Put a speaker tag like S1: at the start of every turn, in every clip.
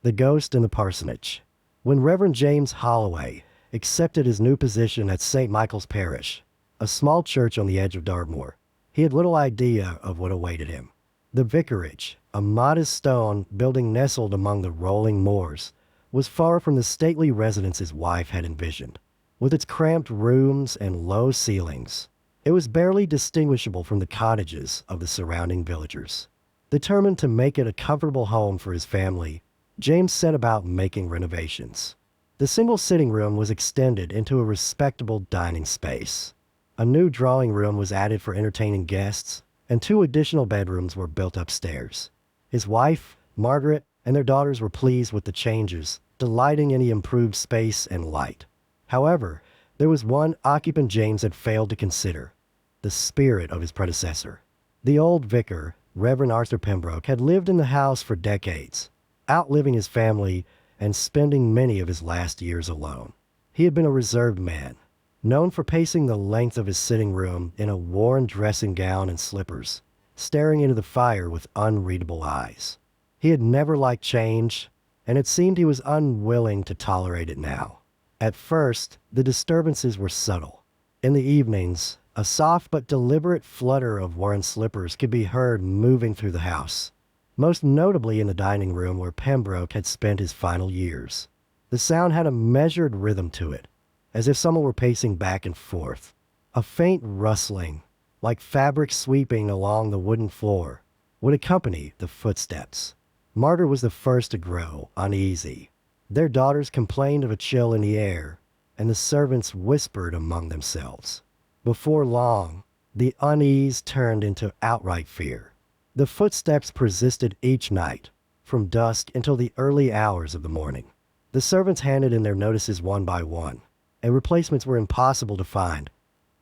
S1: The Ghost in the Parsonage. When Reverend James Holloway accepted his new position at St. Michael's Parish, a small church on the edge of Dartmoor, he had little idea of what awaited him. The vicarage, a modest stone building nestled among the rolling moors, was far from the stately residence his wife had envisioned. With its cramped rooms and low ceilings, it was barely distinguishable from the cottages of the surrounding villagers. Determined to make it a comfortable home for his family, James set about making renovations. The single sitting room was extended into a respectable dining space. A new drawing room was added for entertaining guests, and 2 additional bedrooms were built upstairs. His wife, Margaret, and their daughters were pleased with the changes, delighting in the improved space and light. However, there was one occupant James had failed to consider: the spirit of his predecessor. The old vicar, Reverend Arthur Pembroke, had lived in the house for decades, outliving his family and spending many of his last years alone. He had been a reserved man, known for pacing the length of his sitting room in a worn dressing gown and slippers, staring into the fire with unreadable eyes. He had never liked change, and it seemed he was unwilling to tolerate it now. At first, the disturbances were subtle. In the evenings, a soft but deliberate flutter of worn slippers could be heard moving through the house, most notably in the dining room where Pembroke had spent his final years. The sound had a measured rhythm to it, as if someone were pacing back and forth. A faint rustling, like fabric sweeping along the wooden floor, would accompany the footsteps. Margaret was the first to grow uneasy. Their daughters complained of a chill in the air, and the servants whispered among themselves. Before long, the unease turned into outright fear. The footsteps persisted each night, from dusk until the early hours of the morning. The servants handed in their notices one by one, and replacements were impossible to find.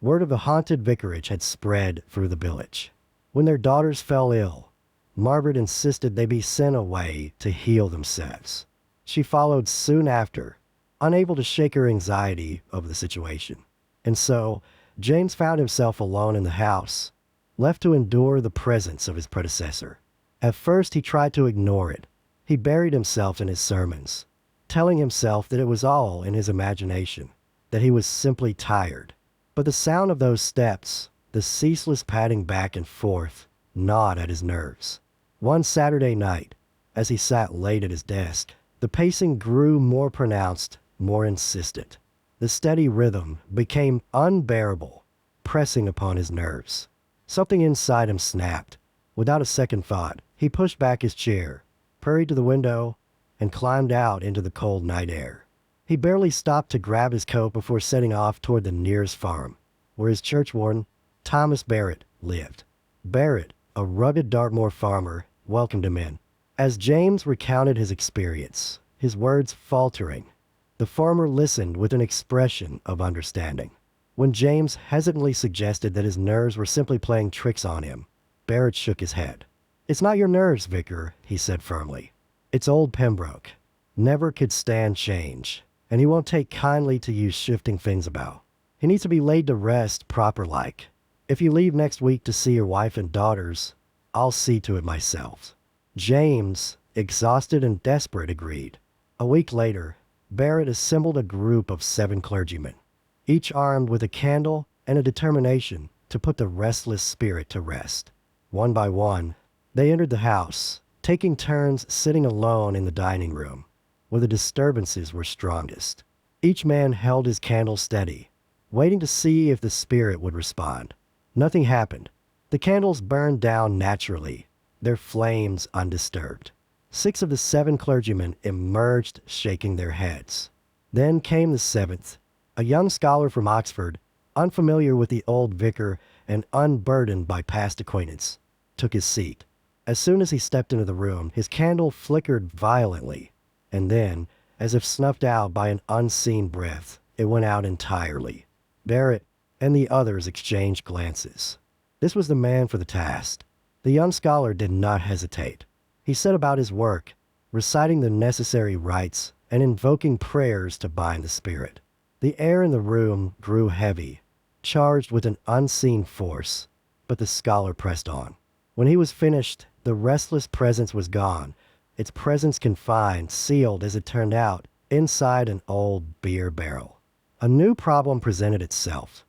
S1: Word of the haunted vicarage had spread through the village. When their daughters fell ill, Margaret insisted they be sent away to heal themselves. She followed soon after, unable to shake her anxiety over the situation. And so, James found himself alone in the house, left to endure the presence of his predecessor. At first he tried to ignore it. He buried himself in his sermons, telling himself that it was all in his imagination, that he was simply tired. But the sound of those steps, the ceaseless padding back and forth, gnawed at his nerves. One Saturday night, as he sat late at his desk, the pacing grew more pronounced, more insistent. The steady rhythm became unbearable, pressing upon his nerves. Something inside him snapped. Without a second thought, he pushed back his chair, hurried to the window, and climbed out into the cold night air. He barely stopped to grab his coat before setting off toward the nearest farm, where his churchwarden, Thomas Barrett, lived. Barrett, a rugged Dartmoor farmer, welcomed him in. As James recounted his experience, his words faltering, the farmer listened with an expression of understanding. When James hesitantly suggested that his nerves were simply playing tricks on him, Barrett shook his head. "It's not your nerves, Vicar," he said firmly. "It's old Pembroke. Never could stand change, and he won't take kindly to you shifting things about. He needs to be laid to rest proper-like. If you leave next week to see your wife and daughters, I'll see to it myself." James, exhausted and desperate, agreed. A week later, Barrett assembled a group of 7 clergymen, each armed with a candle and a determination to put the restless spirit to rest. One by one, they entered the house, taking turns sitting alone in the dining room, where the disturbances were strongest. Each man held his candle steady, waiting to see if the spirit would respond. Nothing happened. The candles burned down naturally, their flames undisturbed. 6 of the 7 clergymen emerged, shaking their heads. Then came the 7th, a young scholar from Oxford, unfamiliar with the old vicar and unburdened by past acquaintance, took his seat. As soon as he stepped into the room, his candle flickered violently, and then, as if snuffed out by an unseen breath, it went out entirely. Barrett and the others exchanged glances. This was the man for the task. The young scholar did not hesitate. He set about his work, reciting the necessary rites and invoking prayers to bind the spirit. The air in the room grew heavy, charged with an unseen force, but the scholar pressed on. When he was finished, the restless presence was gone, its presence confined, sealed as it turned out, inside an old beer barrel. A new problem presented itself.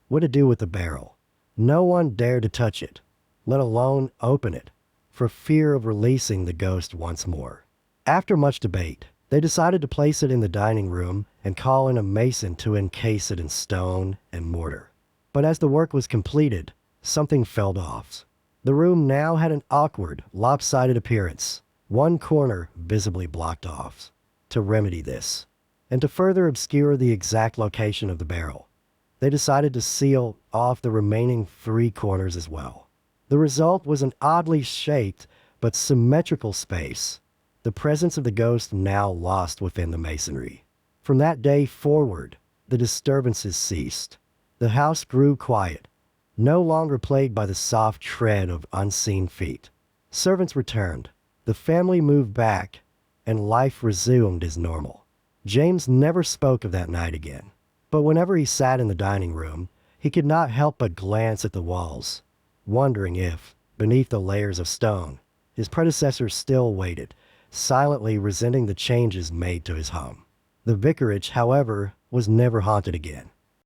S1: What to do with the barrel? No one dared to touch it, let alone open it, for fear of releasing the ghost once more. After much debate, they decided to place it in the dining room and call in a mason to encase it in stone and mortar. But as the work was completed, something fell off. The room now had an awkward, lopsided appearance, one corner visibly blocked off. To remedy this, and to further obscure the exact location of the barrel, they decided to seal off the remaining 3 corners as well. The result was an oddly shaped but symmetrical space, the presence of the ghost now lost within the masonry. From that day forward, the disturbances ceased. The house grew quiet, no longer plagued by the soft tread of unseen feet. Servants returned, the family moved back, and life resumed as normal. James never spoke of that night again, but whenever he sat in the dining room, he could not help but glance at the walls, wondering if, beneath the layers of stone, his predecessors still waited, silently resenting the changes made to his home. The vicarage, however, was never haunted again.